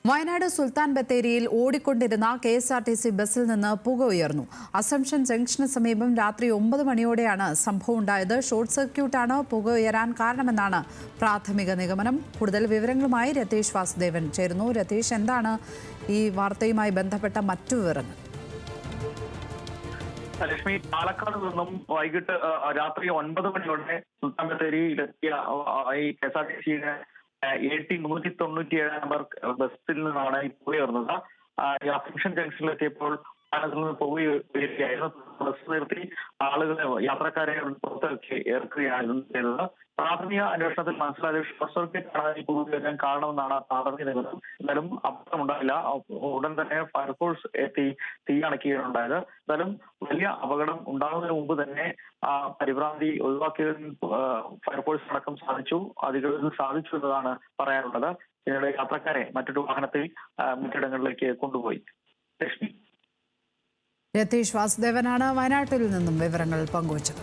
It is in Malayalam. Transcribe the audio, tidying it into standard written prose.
വയനാട് സുൽത്താൻ ബത്തേരിയിൽ ഓടിക്കൊണ്ടിരുന്ന KSRTC ബസ്സിൽ നിന്ന് പുക ഉയർന്നു. അസംഷൻ ജംഗ്ഷന് സമീപം രാത്രി 9 മണിയോടെയാണ് സംഭവം ഉണ്ടായത്. ഷോർട്ട് സർക്യൂട്ടാണ് പുക ഉയരാൻ കാരണമെന്നാണ് പ്രാഥമിക നിഗമനം. കൂടുതൽ വിവരങ്ങളുമായി രതീഷ് വാസുദേവൻ ചേരുന്നു. രതീഷ്, എന്താണ് ഈ വാർത്തയുമായി ബന്ധപ്പെട്ട മറ്റു വിവരങ്ങൾ? ലക്ഷ്മി, പാലക്കാട് നിന്നും വൈകിട്ട് രാത്രി 9 മണിയോടെ സുൽത്താൻ ബത്തേരിയിലെത്തിയ ഈ KSRTCയുടെ AT-197 നമ്പർ ബസ്സിൽ നിന്നാണ് ഈ പുക ഉയർന്നത്. അസംഷൻ ജംഗ്ഷനിലെത്തിയപ്പോൾ വാഹനത്തിൽ നിന്ന് പുക ഉയരുകയായിരുന്നു. ബസ് നിർത്തി ആളുകളെ, യാത്രക്കാരെ പുറത്തിറക്കി ഇറക്കുകയാണ് ചെയ്തത്. പ്രാഥമിക അന്വേഷണത്തിൽ മനസ്സിലായ ഷോർട്ട് സർക്യൂട്ടാണ് ഈ പുക ഉയരാൻ കാരണമെന്നാണ് പ്രാഥമിക നിഗമനം. എന്നാലും അപകടമുണ്ടായില്ല. ഉടൻ തന്നെ ഫയർഫോഴ്സ് എത്തി തീ അണയ്ക്കുകയാണുണ്ടായത്. എന്നാലും വലിയ അപകടം ഉണ്ടാകുന്നതിന് മുമ്പ് തന്നെ പരിഭ്രാന്തി ഒഴിവാക്കിയതിന് ഫയർഫോഴ്സ് അടക്കം അധികൃതർക്ക് സാധിച്ചു എന്നതാണ് പറയാനുള്ളത്. പിന്നീട് യാത്രക്കാരെ മറ്റൊരു വാഹനത്തിൽ മറ്റിടങ്ങളിലേക്ക് കൊണ്ടുപോയി. ലക്ഷ്മി, രതീഷ് വാസുദേവനാണ് വയനാട്ടിൽ നിന്നും വിവരങ്ങൾ പങ്കുവച്ചത്.